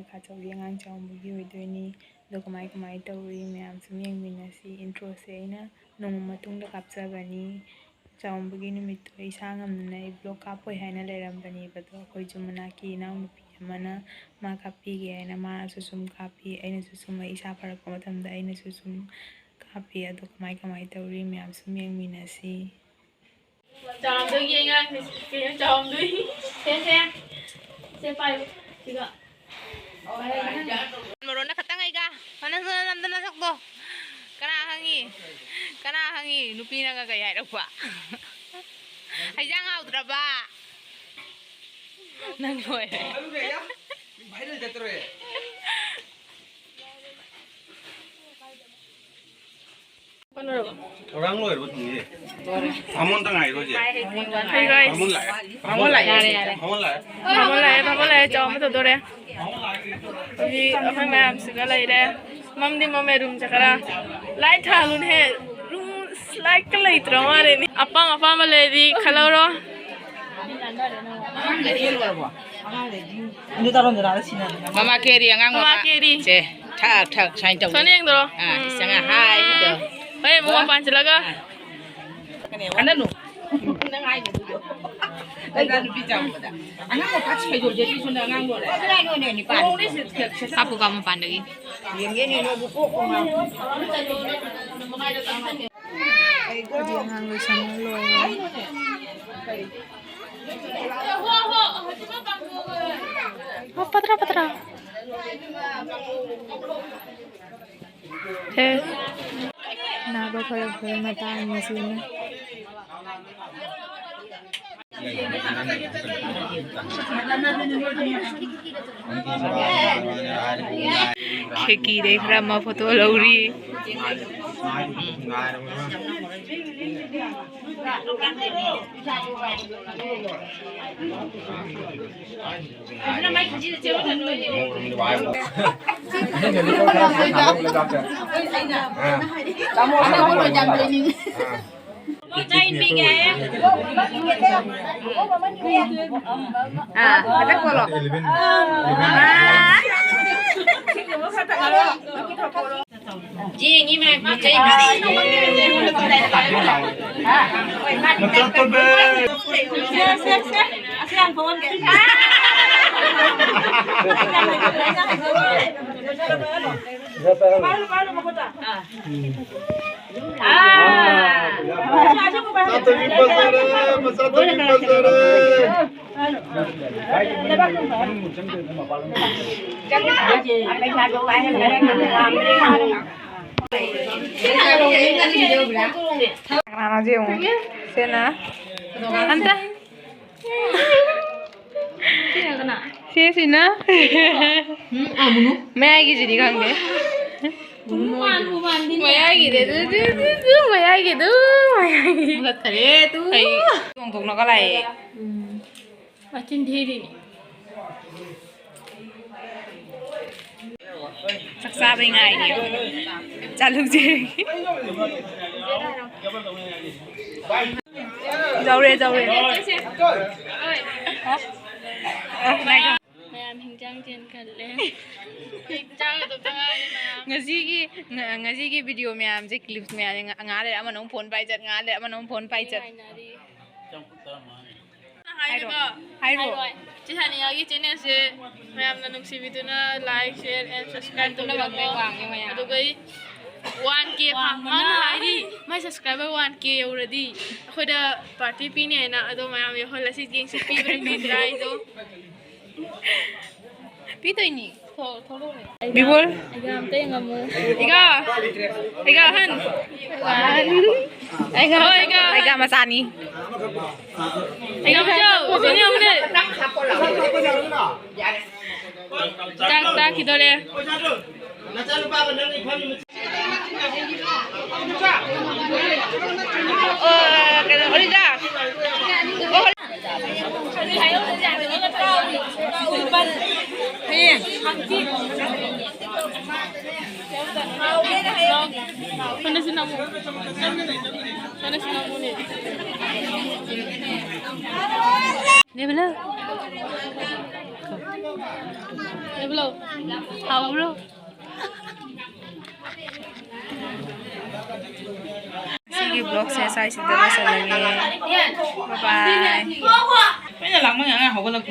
ꯈꯥꯆꯧꯒꯤ ꯑꯉꯥꯡ ꯆꯥꯎꯕꯒꯤ ꯑꯣꯏꯗꯣꯏꯅꯤ ꯑꯗꯣ ꯀꯃꯥꯏ ꯇꯧꯔꯤ ꯃꯌꯥꯝ ꯁꯨꯝ ꯌꯦꯡꯃꯤꯟꯅꯁꯤ ꯏꯟꯇ꯭ꯔꯣꯁꯦ ꯑꯩꯅ ꯅꯣꯡꯃ ꯃꯇꯨꯡꯗ ꯀꯥꯞꯆꯕꯅꯤ ꯆꯥꯎꯕꯒꯤ ꯅꯨꯃꯤꯠꯇꯣ ꯏꯁꯥ ꯉꯝꯗꯅ ꯑꯩ ꯕ꯭ꯂꯣꯛ ꯀꯥꯞꯄꯣꯏ ꯍꯥꯏꯅ ꯂꯩꯔꯝꯕꯅꯦꯕ ꯑꯗꯣ ꯑꯩꯈꯣꯏ ꯌꯨꯝ ꯃꯅꯥꯛꯀꯤ ꯏꯅꯥꯎꯅꯨꯄꯤ ꯑꯃꯅ ꯃꯥ ꯀꯥꯞꯄꯤꯒꯦ ꯍꯥꯏꯅ ꯃꯥꯅꯁꯨ ꯁꯨꯝ ꯀꯥꯞꯄꯤ ꯑꯩꯅꯁꯨ ꯁꯨꯝ ꯑꯩ ꯏꯁꯥ ꯐꯔꯛꯄ ꯃꯇꯝꯗ ꯑꯩꯅꯁꯨ ꯁꯨꯝ ꯀꯥꯞꯄꯤ ꯑꯗꯣ ꯀꯃꯥꯏ ꯇꯧꯔꯤ ꯃꯌꯥꯝ ꯁꯨꯝ ꯌꯦꯡꯃꯤꯟꯅꯁꯤ ꯆꯥꯎꯝꯗꯣꯏꯒꯤ ꯑꯉꯥꯡꯁꯦ ꯀꯩꯅꯣ ꯆꯥꯎꯝꯗꯣꯏ ꯁꯦ ꯄꯥꯏꯌꯨ ꯁꯤꯒ ꯃꯔꯣꯟꯅ ꯈꯇꯪ ꯑꯩꯒ ꯐꯅꯁꯨ ꯅꯝꯗꯅ ꯁꯛꯇꯣ ꯀꯅꯥ ꯍꯪꯉꯤ ꯅꯨꯄꯤꯅꯒ ꯀꯩ ꯍꯥꯏꯔꯛꯄ ꯍꯩꯖꯥꯡ ꯍꯥꯎꯗ꯭ꯔꯕ ꯅꯪ ꯂꯣꯏꯔꯦ orang lo ibu tinggi, kamu tengah ibu je, kamu lah, jauh betul tu deh. Jadi apa macam segala ini, mam di mam room cakap, light halun he, room light kelai terus ini. Apa malah di kalau ro. Mama kiri yang Mama kiri. Ceh, tak, saya tahu. Sana yang tu. Sangat high itu. Hei, mau apa celaga? Kanan nu. Nangai tu tu. Nangai tu bijak muda. Anak mau pas kerja jadi sudah nganggur. Ni pan. Apa kamu pandai? Yang ni buku kumah. ꯑꯩꯈꯣꯏꯗꯤ ꯑꯉꯥꯡ ꯂꯣꯏꯁꯟꯕ ꯂꯣꯏꯔꯦ ꯄꯠꯇ꯭ꯔꯥ ꯅꯥꯕ ꯐꯔꯛꯄꯒꯤ ꯃꯇꯥꯡꯅꯤꯁꯤꯅ खिड़की देख रहा मैं photo lorry ada kolok. Ji ini mah jadi. Betul tu be. Asian phone ke? Baru makota. Satu di pasar, satu di pasar. Mana dia? Sena. Anta. Sena. मैं आएगी जी दिखाएंगे मैं आएगी दे तू मैं आएगी Mulut kare tu. untuk nak kalai Macam diri ni. saksa bengai ni चालू जी जाओ रे Mayam hinjang jen kalle. Hinjang itu tengah ni mayam. ngasi video ma'am जे clips में ngale ama nong phone pai chat ngale ama nong phone pai chat Hai rồi. Chị Thành nhớ cái channel sẽ mayam na nung si video na like, share and subscribe tu lah bang. Itu cái 1K phang mana hari. Mai subscriber 1K already. Aku dah party pi ni na. Aduh mayam yo hola si geng si pi beri try tu. pi to ini bibol Agam teh ngamu. Iga han Iga masani Agam jauh. Sini om deh. Tak kita deh. Sana sinamu ni. Ni bila Belum. Tahu belum? Sige vlog saya size dala sa lagi. Bye bye. Kaya lang mga nga, ako lang